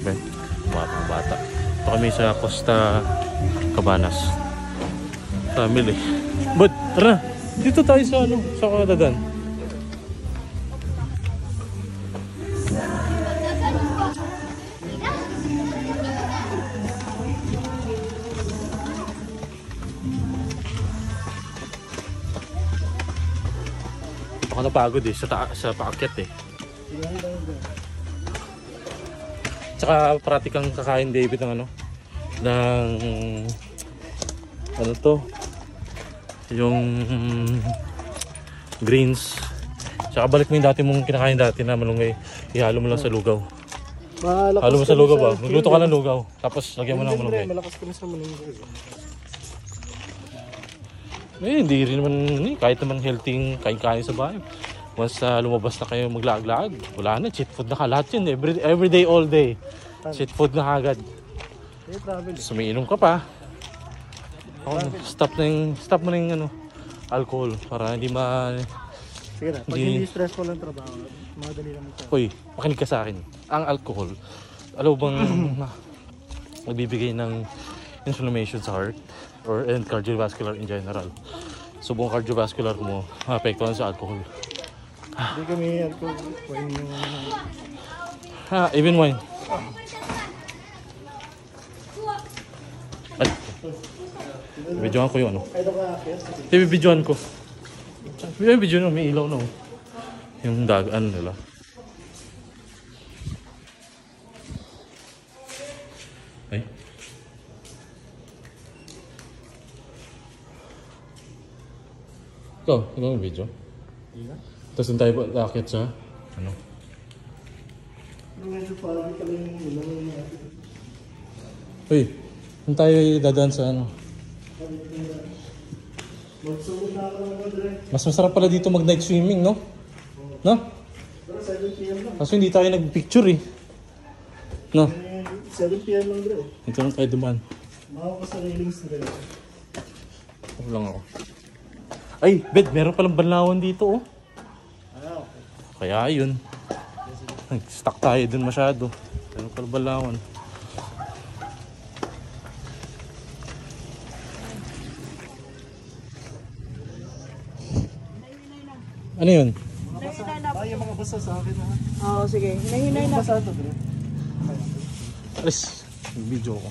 Ben, mga bata. Ito kami sa Costa Cabanas. Family. But, tara, dito tayo sa ano, sa Kadadan. Ako napagod eh, sa paakyat eh. Tsaka parati kang kakain, David, ng ano, ng ano to, yung greens. Tsaka balik mo yung dati mong kinakain dati na malunggay, ihalo mo lang sa lugaw. Halo mo sa lugaw ba? Magluto ka ng lugaw, tapos lagyan mo ng malunggay. Malakas kami sa malunggay. Eh, hindi rin naman, kahit naman healthy kain-kain sa bahay. Once lumabas na kayo maglaag-laag, wala na, cheat food na ka. Lahat yun, every day, all day. Cheat food na kagad. So may inom ka pa. Stop mo na yung ano, alcohol para hindi Sige na, pag hindi stressful ang trabaho, madali lang ito. Uy, makinig ka sa akin. Ang alcohol, alam mo bang magbibigay ng inflammation sa heart and cardiovascular in general. So buong cardiovascular mo, maapektuhan sa alcohol. Hindi kami alcohol, wine yung... Even wine. Ay, videoan ko yung ano. Videoan ko. Video na, may ilaw na oh. Yung dagaan nila. Ay. Ikaw yung video? Yeah. Tapos doon tayo akit sa ano? Uy, doon tayo dadaan sa ano? Mas masarap pala dito mag night swimming, no? No? Kaso hindi tayo nag-picture eh. No? 7 PM lang bro. Ito lang tayo duman. Makaw ka sa railings na rin. Ako lang ako. Ay, bed, meron palang banlawan dito oh. Okay. Kaya yun. Nag-stuck tayo dun masyado. Meron palang banlawan. Ano yun? Yung mga basa sa akin ha. Oo, sige. Hinahinay na. Basa ito bro. Alis, video ko.